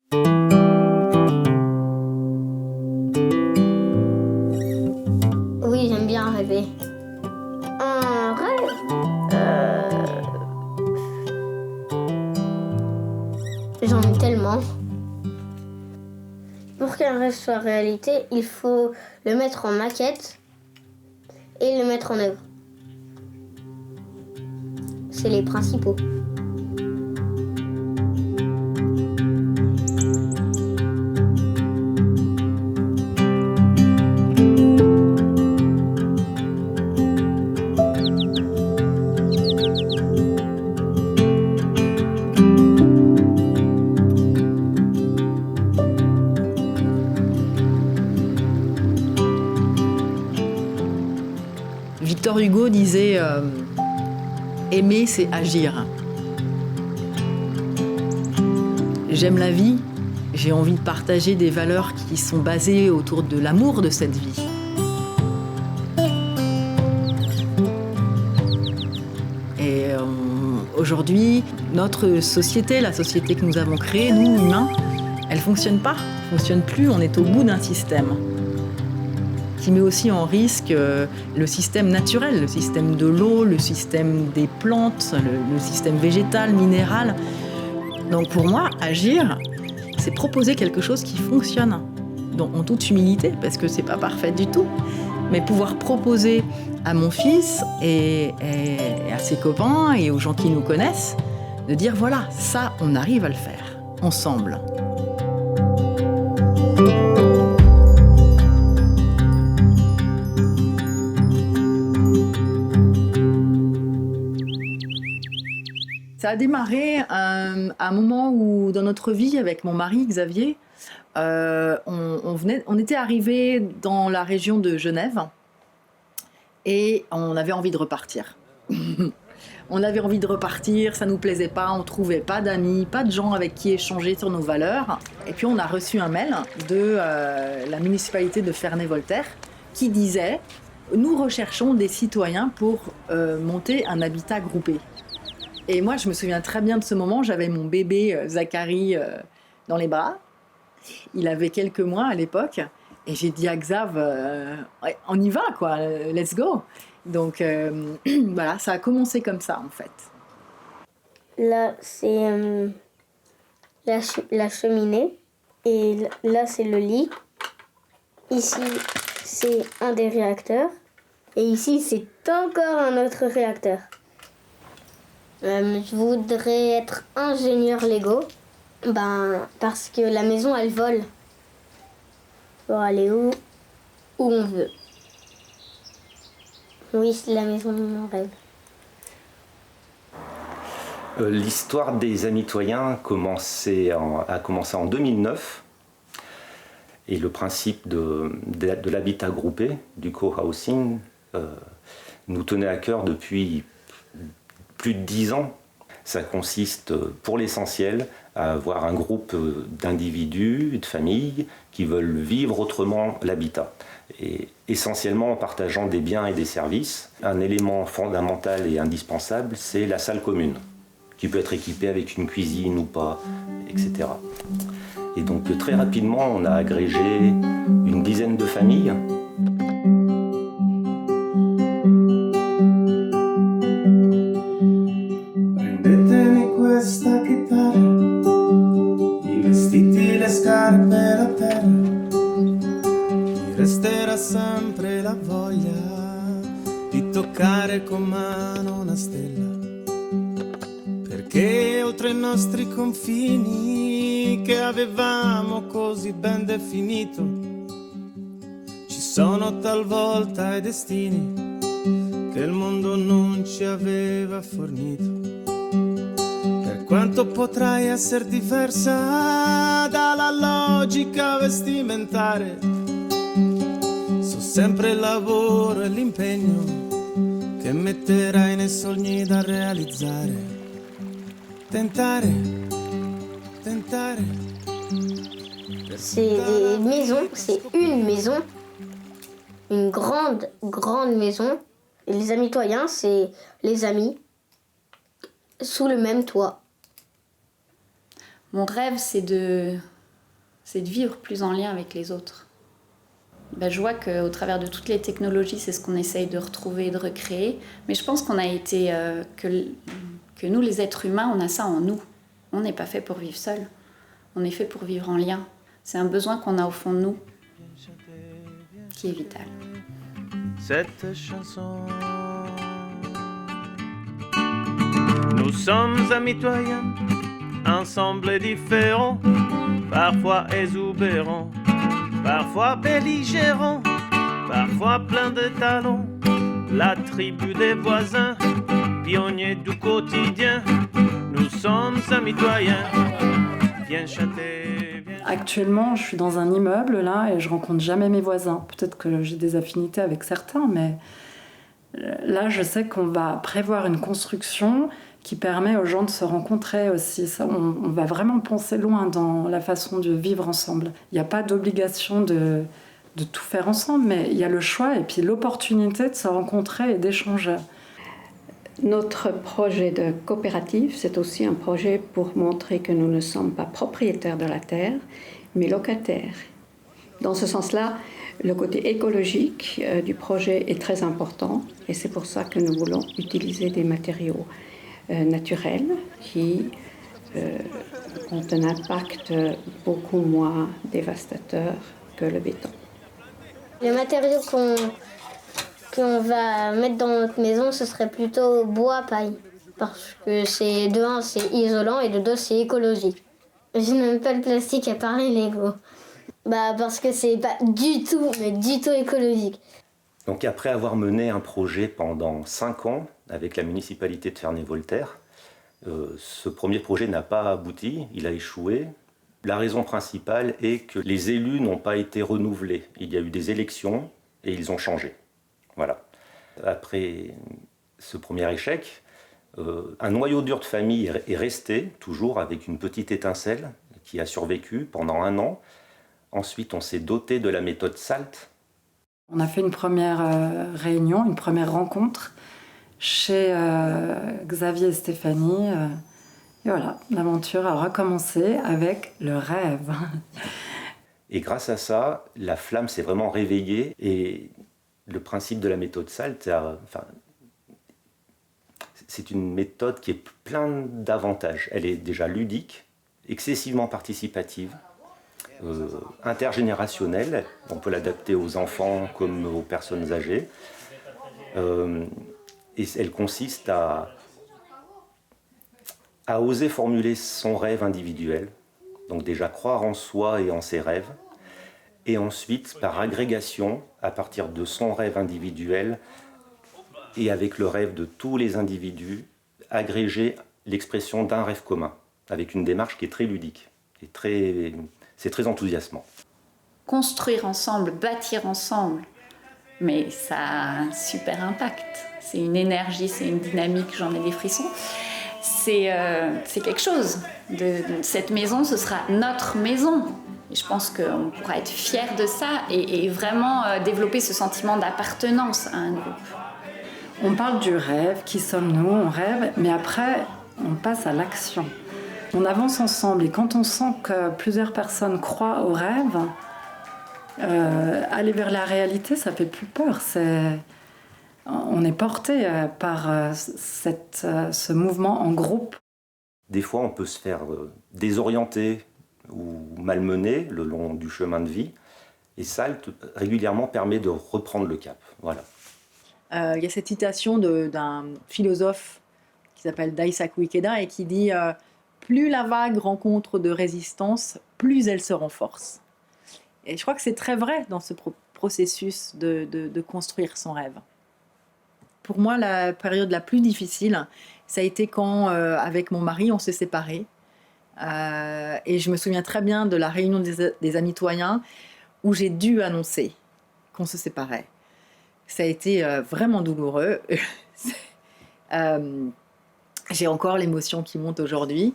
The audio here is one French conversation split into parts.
Oui, j'aime bien rêver. Un rêve J'en ai tellement. Pour qu'un rêve soit réalité, il faut le mettre en maquette et le mettre en œuvre. C'est les principaux. Victor Hugo disait aimer, c'est agir. J'aime la vie, j'ai envie de partager des valeurs qui sont basées autour de l'amour de cette vie. Et aujourd'hui, notre société, la société que nous avons créée, nous humains, elle ne fonctionne pas, elle ne fonctionne plus, on est au bout d'un système qui met aussi en risque le système naturel, le système de l'eau, le système des plantes, le système végétal, minéral. Donc pour moi, agir, c'est proposer quelque chose qui fonctionne, donc en toute humilité, parce que c'est pas parfait du tout, mais pouvoir proposer à mon fils et à ses copains et aux gens qui nous connaissent, de dire voilà, ça, on arrive à le faire, ensemble. Ça a démarré à un moment où, dans notre vie, avec mon mari Xavier, on était arrivés dans la région de Genève et on avait envie de repartir. On avait envie de repartir, ça nous plaisait pas, on trouvait pas d'amis, pas de gens avec qui échanger sur nos valeurs. Et puis on a reçu un mail de la municipalité de Ferney-Voltaire qui disait « Nous recherchons des citoyens pour monter un habitat groupé ». Et moi, je me souviens très bien de ce moment. J'avais mon bébé Zachary dans les bras. Il avait quelques mois à l'époque. Et j'ai dit à Xav, on y va, quoi, let's go. Donc voilà, ça a commencé comme ça, en fait. Là, c'est la cheminée. Et là, c'est le lit. Ici, c'est un des réacteurs. Et ici, c'est encore un autre réacteur. Je voudrais être ingénieur Lego, parce que la maison elle vole pour aller où on veut. Oui, c'est la maison de mon rêve. L'histoire des Amitoyens a commencé en 2009 et le principe de l'habitat groupé, du co-housing, nous tenait à cœur depuis plus de 10 ans. Ça consiste pour l'essentiel à avoir un groupe d'individus et de familles qui veulent vivre autrement l'habitat. Et essentiellement en partageant des biens et des services. Un élément fondamental et indispensable, c'est la salle commune, qui peut être équipée avec une cuisine ou pas, etc. Et donc très rapidement, on a agrégé une dizaine de familles. Questa chitarra, i vestiti, le scarpe, la terra, mi resterà sempre la voglia di toccare con mano una stella, perché oltre i nostri confini che avevamo così ben definito, ci sono talvolta i destini che il mondo non ci aveva fornito. Quanto potrai essere diversa dalla logica vestimentare, so sempre il lavoro e l'impegno che metterai nei sogni da realizzare. Tentare. C'est des maisons, c'est une maison, une grande maison. Et les Amitoyens, c'est les amis sous le même toit. Mon rêve, c'est de c'est de vivre plus en lien avec les autres. Ben, je vois qu'au travers de toutes les technologies, c'est ce qu'on essaye de retrouver et de recréer. Mais je pense qu'on a été, que nous, les êtres humains, on a ça en nous. On n'est pas fait pour vivre seul. On est fait pour vivre en lien. C'est un besoin qu'on a au fond de nous, qui est vital. Cette chanson. Nous sommes amitoyens, ensemble et différents, parfois exubérants, parfois belligérants, parfois pleins de talent. La tribu des voisins, pionniers du quotidien, nous sommes amitoyens. Viens chanter, viens... Actuellement, je suis dans un immeuble là et je rencontre jamais mes voisins. Peut-être que j'ai des affinités avec certains, mais là, je sais qu'on va prévoir une construction qui permet aux gens de se rencontrer aussi. Ça, on va vraiment penser loin dans la façon de vivre ensemble. Il n'y a pas d'obligation de tout faire ensemble, mais il y a le choix et puis l'opportunité de se rencontrer et d'échanger. Notre projet de coopérative, c'est aussi un projet pour montrer que nous ne sommes pas propriétaires de la terre, mais locataires. Dans ce sens-là, le côté écologique du projet est très important et c'est pour ça que nous voulons utiliser des matériaux naturels qui ont un impact beaucoup moins dévastateur que le béton. Les matériaux qu'on va mettre dans notre maison, ce serait plutôt bois, paille. Parce que de un, c'est isolant et de deux, c'est écologique. Je n'aime pas le plastique à part les Lego. Parce que c'est pas du tout, mais du tout écologique. Donc après avoir mené un projet pendant 5 ans avec la municipalité de Ferney-Voltaire, ce premier projet n'a pas abouti, il a échoué. La raison principale est que les élus n'ont pas été renouvelés. Il y a eu des élections et ils ont changé. Voilà. Après ce premier échec, un noyau dur de famille est resté, toujours avec une petite étincelle qui a survécu pendant 1 an. Ensuite, on s'est doté de la méthode SALT. On a fait une première réunion, une première rencontre chez Xavier et Stéphanie. Et voilà, l'aventure a recommencé avec le rêve. Et grâce à ça, la flamme s'est vraiment réveillée. Et le principe de la méthode SALT, c'est une méthode qui est plein d'avantages. Elle est déjà ludique, excessivement participative, intergénérationnelle. On peut l'adapter aux enfants comme aux personnes âgées. Et elle consiste à oser formuler son rêve individuel. Donc déjà croire en soi et en ses rêves. Et ensuite, par agrégation, à partir de son rêve individuel et avec le rêve de tous les individus, agréger l'expression d'un rêve commun, avec une démarche qui est très ludique. Et c'est très enthousiasmant. Construire ensemble, bâtir ensemble, mais ça a un super impact. C'est une énergie, c'est une dynamique, j'en ai des frissons. C'est quelque chose. Cette maison, ce sera notre maison. Et je pense qu'on pourra être fiers de ça et vraiment développer ce sentiment d'appartenance à un groupe. On parle du rêve, qui sommes-nous, on rêve, mais après, on passe à l'action. On avance ensemble et quand on sent que plusieurs personnes croient au rêve, aller vers la réalité, ça fait plus peur. On est porté par ce mouvement en groupe. Des fois, on peut se faire désorienter ou malmener le long du chemin de vie. Et SALT, régulièrement, permet de reprendre le cap. Voilà. Il y a cette citation d'un philosophe qui s'appelle Daisaku Ikeda et qui dit plus la vague rencontre de résistance, plus elle se renforce. Et je crois que c'est très vrai dans ce processus de construire son rêve. Pour moi, la période la plus difficile, ça a été quand, avec mon mari, on s'est séparés. Et je me souviens très bien de la réunion des amitoyens où j'ai dû annoncer qu'on se séparait. Ça a été vraiment douloureux. J'ai encore l'émotion qui monte aujourd'hui.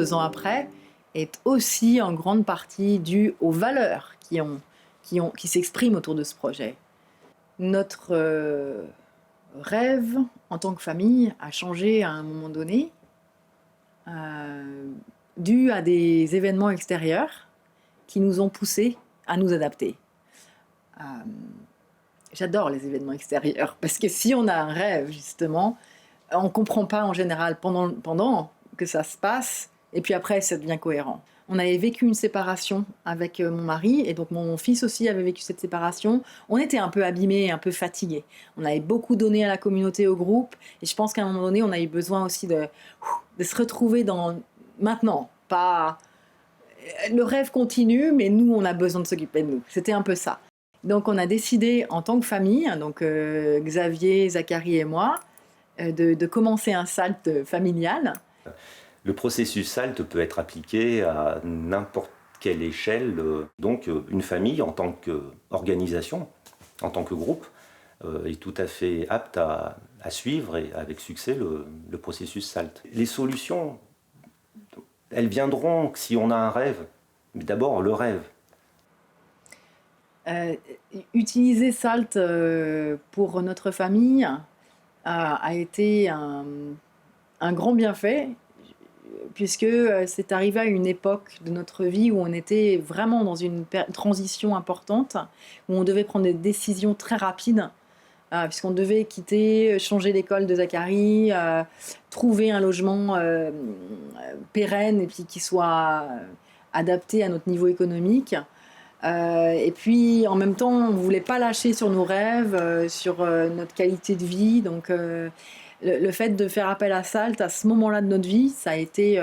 2 ans après, est aussi en grande partie due aux valeurs qui s'expriment autour de ce projet. Notre rêve en tant que famille a changé à un moment donné, dû à des événements extérieurs qui nous ont poussés à nous adapter. J'adore les événements extérieurs, parce que si on a un rêve, justement, on ne comprend pas en général pendant que ça se passe, et puis après, ça devient cohérent. On avait vécu une séparation avec mon mari, et donc mon fils aussi avait vécu cette séparation. On était un peu abîmés, un peu fatigués. On avait beaucoup donné à la communauté, au groupe, et je pense qu'à un moment donné, on a eu besoin aussi de se retrouver dans maintenant. Pas... Le rêve continue, mais nous, on a besoin de s'occuper de nous. C'était un peu ça. Donc on a décidé en tant que famille, donc Xavier, Zachary et moi, de commencer un SALT familial. Le processus SALT peut être appliqué à n'importe quelle échelle. Donc une famille en tant qu'organisation, en tant que groupe, est tout à fait apte à suivre et avec succès le processus SALT. Les solutions, elles viendront si on a un rêve, mais d'abord le rêve. Utiliser SALT pour notre famille a été un grand bienfait, puisque c'est arrivé à une époque de notre vie où on était vraiment dans une transition importante, où on devait prendre des décisions très rapides, puisqu'on devait changer l'école de Zachary, trouver un logement pérenne et puis qui soit adapté à notre niveau économique. Et puis en même temps, on ne voulait pas lâcher sur nos rêves, sur notre qualité de vie. Donc le fait de faire appel à SALT à ce moment-là de notre vie, ça a été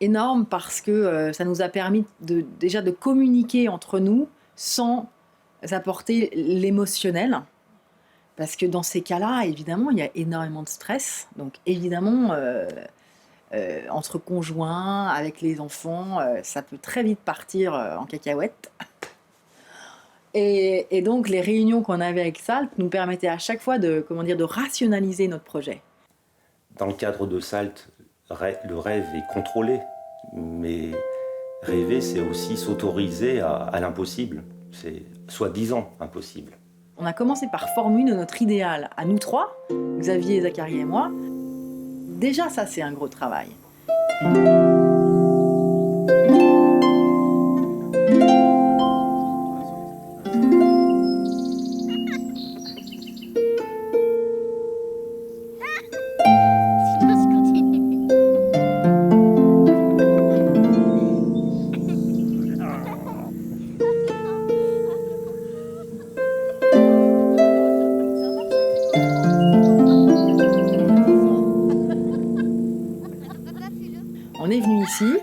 énorme parce que ça nous a permis déjà de communiquer entre nous sans apporter l'émotionnel. Parce que dans ces cas-là, évidemment, il y a énormément de stress. Donc évidemment... entre conjoints, avec les enfants, ça peut très vite partir en cacahuète. Et donc les réunions qu'on avait avec SALT nous permettaient à chaque fois de rationaliser notre projet. Dans le cadre de SALT, le rêve est contrôlé, mais rêver, c'est aussi s'autoriser à l'impossible. C'est soi-disant impossible. On a commencé par formuler notre idéal à nous trois, Xavier, Zachary et moi. Déjà, ça, c'est un gros travail. On est venu ici,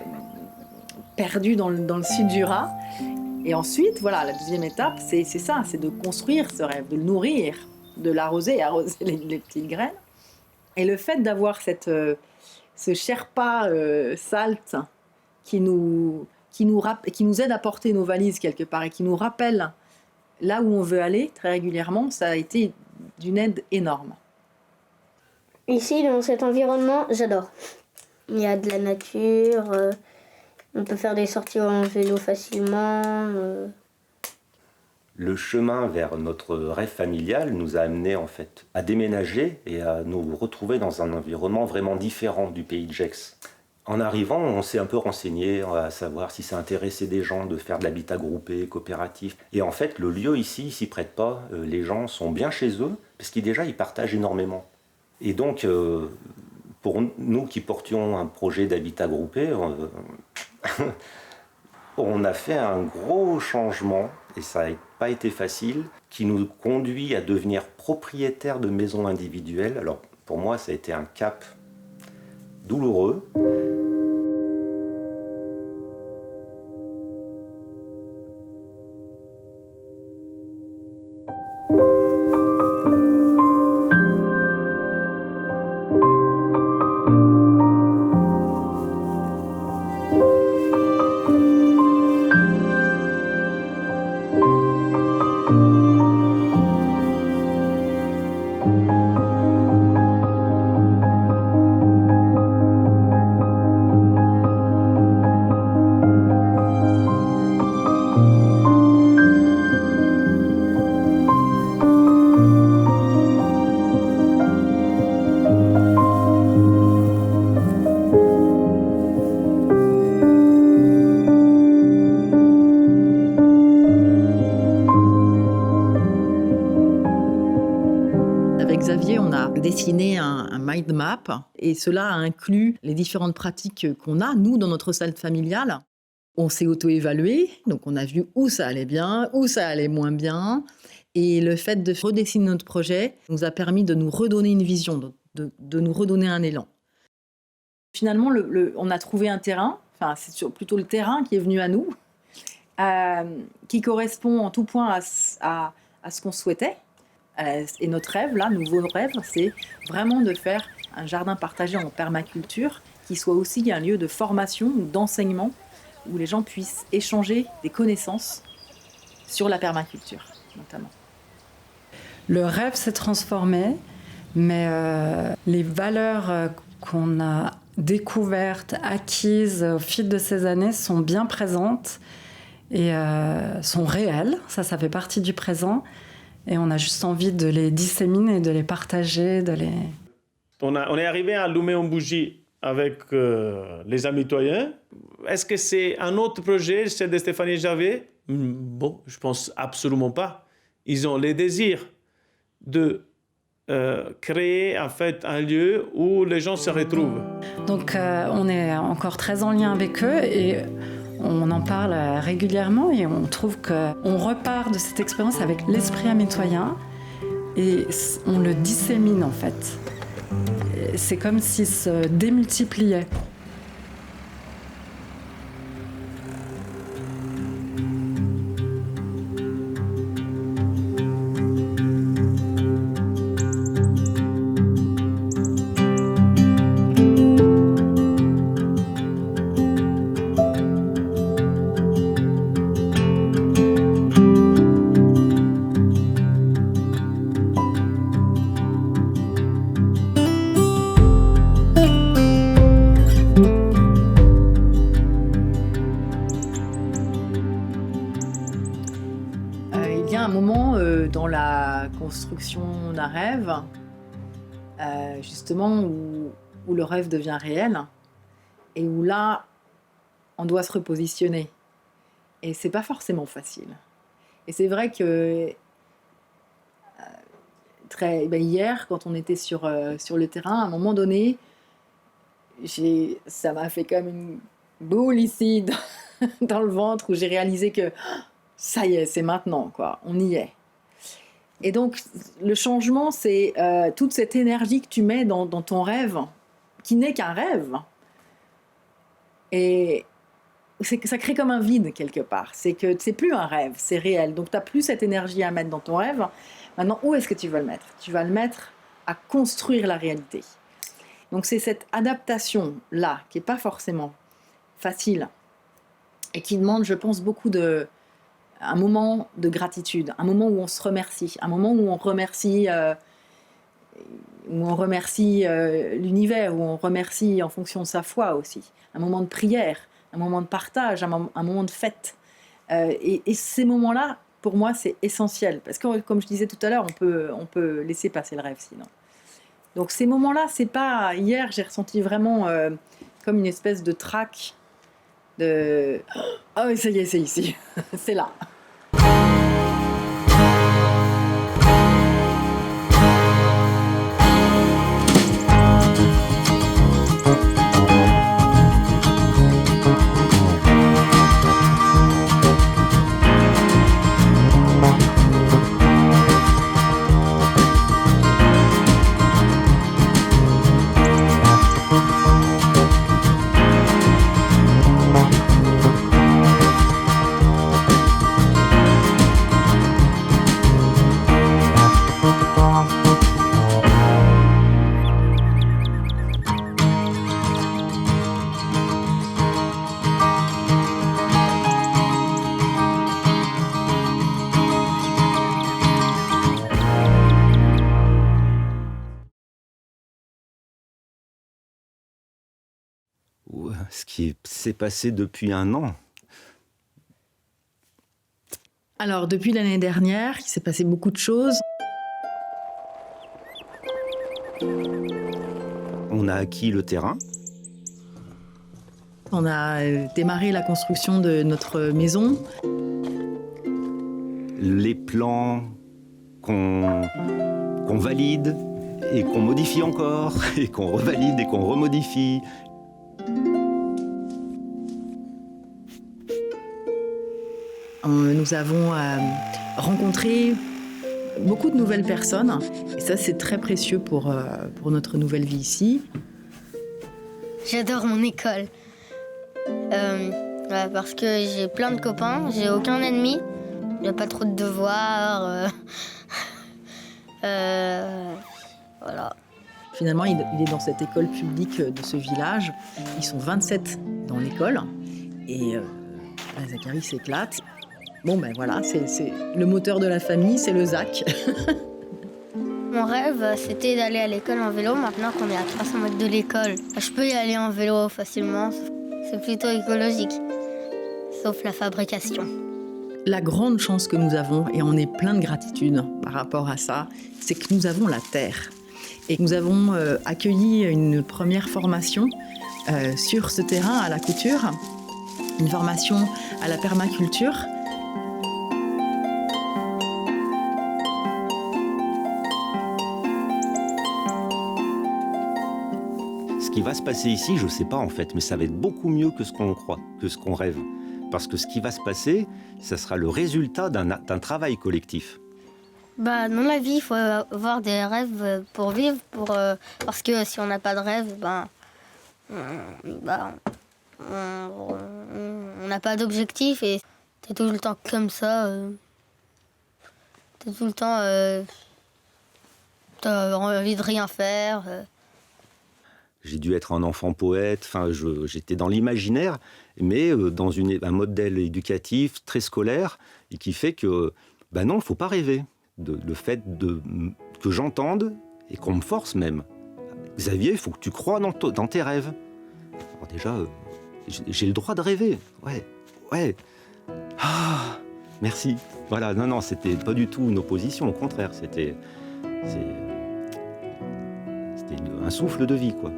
perdu dans le sud du Jura. Et ensuite, voilà, la deuxième étape, c'est ça, c'est de construire ce rêve, de le nourrir, de l'arroser, arroser les petites graines. Et le fait d'avoir ce Sherpa SALT qui nous aide à porter nos valises quelque part et qui nous rappelle là où on veut aller très régulièrement, ça a été d'une aide énorme. Ici, dans cet environnement, j'adore. Il y a de la nature, on peut faire des sorties en vélo facilement. Le chemin vers notre rêve familial nous a amenés en fait à déménager et à nous retrouver dans un environnement vraiment différent du pays de Gex. En arrivant, on s'est un peu renseigné à savoir si ça intéressait des gens de faire de l'habitat groupé, coopératif. Et en fait, le lieu ici, il s'y prête pas. Les gens sont bien chez eux parce qu'ils déjà ils partagent énormément. Et donc, pour nous qui portions un projet d'habitat groupé, on a fait un gros changement, et ça n'a pas été facile, qui nous conduit à devenir propriétaires de maisons individuelles. Alors, pour moi, ça a été un cap douloureux. dessiné un mind map et cela inclut les différentes pratiques qu'on a, nous, dans notre salle familiale. On s'est auto-évalué, donc on a vu où ça allait bien, où ça allait moins bien. Et le fait de redessiner notre projet nous a permis de nous redonner une vision, de nous redonner un élan. Finalement, on a trouvé un terrain, enfin c'est plutôt le terrain qui est venu à nous, qui correspond en tout point à ce qu'on souhaitait. Et notre rêve, là, nouveau rêve, c'est vraiment de faire un jardin partagé en permaculture qui soit aussi un lieu de formation ou d'enseignement où les gens puissent échanger des connaissances sur la permaculture, notamment. Le rêve s'est transformé, mais les valeurs qu'on a découvertes, acquises au fil de ces années sont bien présentes et sont réelles. Ça fait partie du présent. Et on a juste envie de les disséminer, de les partager, de les... On est arrivé à allumer une bougie avec les Amitoyens. Est-ce que c'est un autre projet, celle de Stéphanie Javet? Bon, je pense absolument pas. Ils ont le désir de créer en fait un lieu où les gens se retrouvent. Donc on est encore très en lien avec eux et on en parle régulièrement et on trouve qu'on repart de cette expérience avec l'esprit amitoyen et on le dissémine en fait. C'est comme s'il se démultipliait. Dans la construction d'un rêve, justement où le rêve devient réel et où là, on doit se repositionner. Et c'est pas forcément facile. Et c'est vrai que hier, quand on était sur le terrain, à un moment donné, ça m'a fait comme une boule ici dans le ventre où j'ai réalisé que ça y est, c'est maintenant, quoi, on y est. Et donc, le changement, c'est toute cette énergie que tu mets dans ton rêve, qui n'est qu'un rêve. Et ça crée comme un vide, quelque part. C'est que c'est plus un rêve, c'est réel. Donc, tu n'as plus cette énergie à mettre dans ton rêve. Maintenant, où est-ce que tu vas le mettre? Tu vas le mettre à construire la réalité. Donc, c'est cette adaptation-là, qui n'est pas forcément facile, et qui demande, je pense, beaucoup un moment de gratitude, un moment où on se remercie, un moment où on remercie, l'univers, où on remercie en fonction de sa foi aussi, un moment de prière, un moment de partage, un moment de fête. Et ces moments-là, pour moi, c'est essentiel, parce que comme je disais tout à l'heure, on peut laisser passer le rêve sinon. Donc ces moments-là, c'est pas... Hier, j'ai ressenti vraiment comme une espèce de trac de... Ah oui, ça y est, c'est ici, c'est là. Ce qui s'est passé depuis un an. Alors, depuis l'année dernière, il s'est passé beaucoup de choses. On a acquis le terrain. On a démarré la construction de notre maison. Les plans qu'on valide et qu'on modifie encore, et qu'on revalide et qu'on remodifie. Nous avons rencontré beaucoup de nouvelles personnes, et ça c'est très précieux pour notre nouvelle vie ici. J'adore mon école. Parce que j'ai plein de copains, j'ai aucun ennemi, il n'y a pas trop de devoirs. Voilà. Finalement, il est dans cette école publique de ce village. Ils sont 27 dans l'école, et Zacharie s'éclate. Bon ben voilà, c'est le moteur de la famille, c'est le Zach. Mon rêve, c'était d'aller à l'école en vélo. Maintenant qu'on est à 300 mètres de l'école, je peux y aller en vélo facilement. C'est plutôt écologique, sauf la fabrication. La grande chance que nous avons, et on est plein de gratitude par rapport à ça, c'est que nous avons la terre. Et nous avons accueilli une première formation sur ce terrain à la couture, une formation à la permaculture. Ce qui va se passer ici, je ne sais pas en fait, mais ça va être beaucoup mieux que ce qu'on croit, que ce qu'on rêve. Parce que ce qui va se passer, ça sera le résultat d'un travail collectif. Dans la vie, il faut avoir des rêves pour vivre, parce que si on n'a pas de rêve, on n'a pas d'objectif et t'es tout le temps comme ça. T'es tout le temps... t'as envie de rien faire. J'ai dû être un enfant poète, j'étais dans l'imaginaire, mais dans un modèle éducatif très scolaire, et qui fait que, non, il ne faut pas rêver. Le fait que j'entende, et qu'on me force même. Xavier, il faut que tu crois dans tes rêves. Alors déjà, j'ai le droit de rêver. Ouais. Ah, merci. Voilà, non, c'était pas du tout une opposition, au contraire, c'était un souffle de vie, quoi.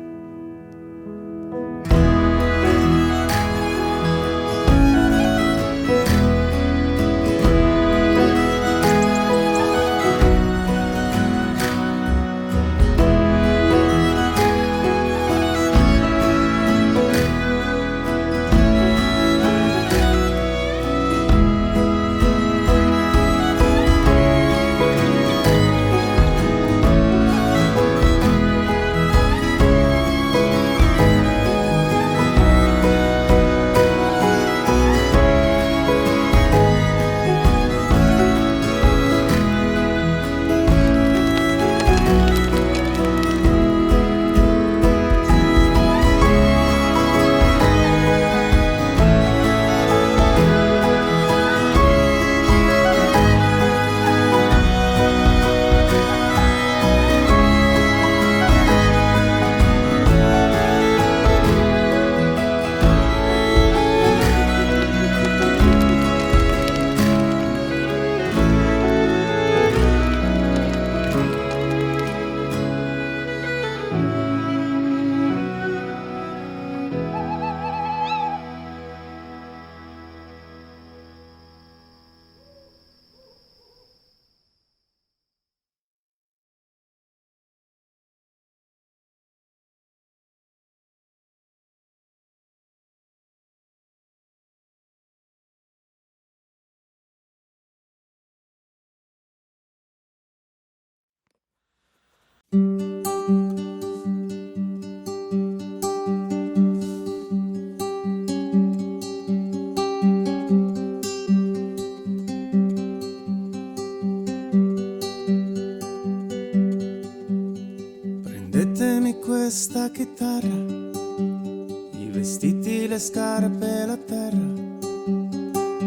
Prendetemi questa chitarra, i vestiti, le scarpe, la terra,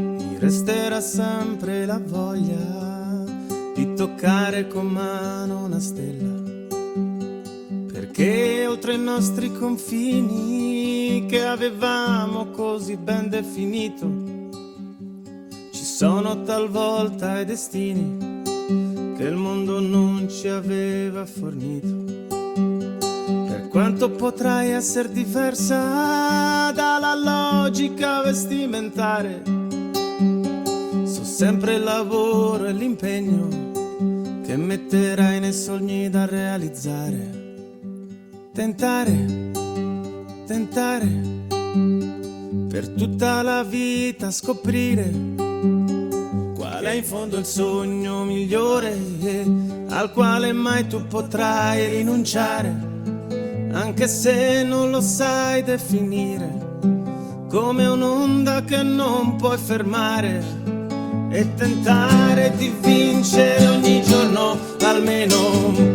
mi resterà sempre la voglia di toccare con mano una stella, perché oltre i nostri confini che avevamo così ben definito, ci sono talvolta i destini che il mondo non ci aveva fornito. Per quanto potrai essere diversa dalla logica vestimentare, so sempre il lavoro e l'impegno che metterai nei sogni da realizzare. Tentare, tentare, per tutta la vita scoprire qual è in fondo il sogno migliore al quale mai tu potrai rinunciare, anche se non lo sai definire, come un'onda che non puoi fermare. E tentare di vincere ogni giorno almeno un